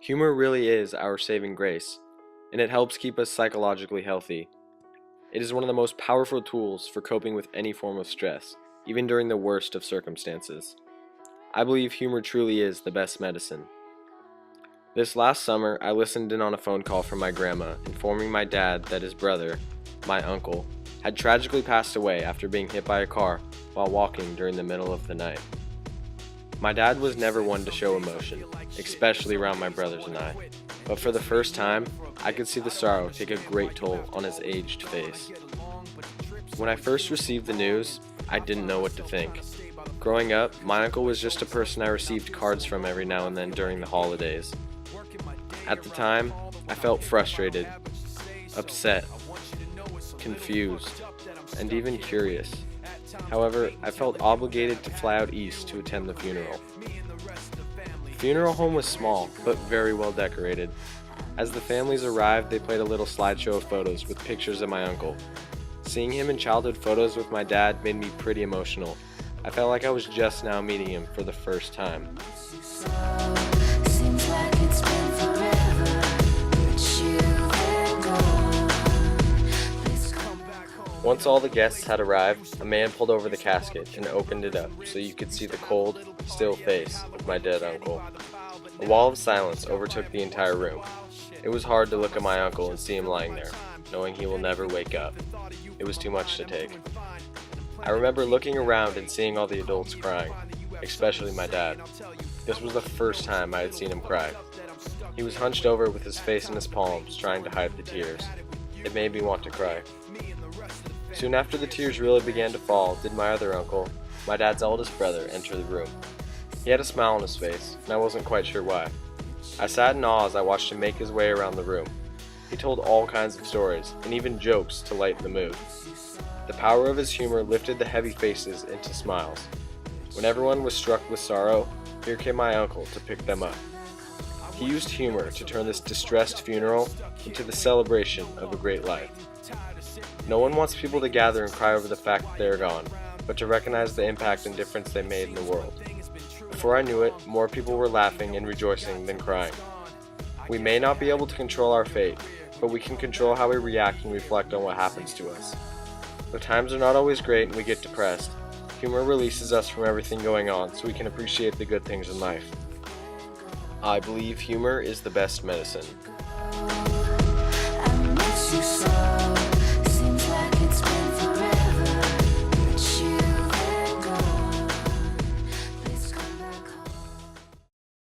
Humor really is our saving grace, and it helps keep us psychologically healthy. It is one of the most powerful tools for coping with any form of stress, even during the worst of circumstances. I believe humor truly is the best medicine. This last summer, I listened in on a phone call from my grandma informing my dad that his brother, my uncle, had tragically passed away after being hit by a car while walking during the middle of the night. My dad was never one to show emotion, especially around my brothers and I, but for the first time, I could see the sorrow take a great toll on his aged face. When I first received the news, I didn't know what to think. Growing up, my uncle was just a person I received cards from every now and then during the holidays. At the time, I felt frustrated, upset, confused, and even curious. However, I felt obligated to fly out east to attend the funeral. The funeral home was small, but very well decorated. As the families arrived, they played a little slideshow of photos with pictures of my uncle. Seeing him in childhood photos with my dad made me pretty emotional. I felt like I was just now meeting him for the first time. Once all the guests had arrived, a man pulled over the casket and opened it up so you could see the cold, still face of my dead uncle. A wall of silence overtook the entire room. It was hard to look at my uncle and see him lying there, knowing he will never wake up. It was too much to take. I remember looking around and seeing all the adults crying, especially my dad. This was the first time I had seen him cry. He was hunched over with his face in his palms, trying to hide the tears. It made me want to cry. Soon after the tears really began to fall, did my other uncle, my dad's eldest brother, enter the room. He had a smile on his face, and I wasn't quite sure why. I sat in awe as I watched him make his way around the room. He told all kinds of stories, and even jokes to lighten the mood. The power of his humor lifted the heavy faces into smiles. When everyone was struck with sorrow, here came my uncle to pick them up. He used humor to turn this distressed funeral into the celebration of a great life. No one wants people to gather and cry over the fact that they are gone, but to recognize the impact and difference they made in the world. Before I knew it, more people were laughing and rejoicing than crying. We may not be able to control our fate, but we can control how we react and reflect on what happens to us. Though times are not always great and we get depressed, humor releases us from everything going on so we can appreciate the good things in life. I believe humor is the best medicine. I miss you so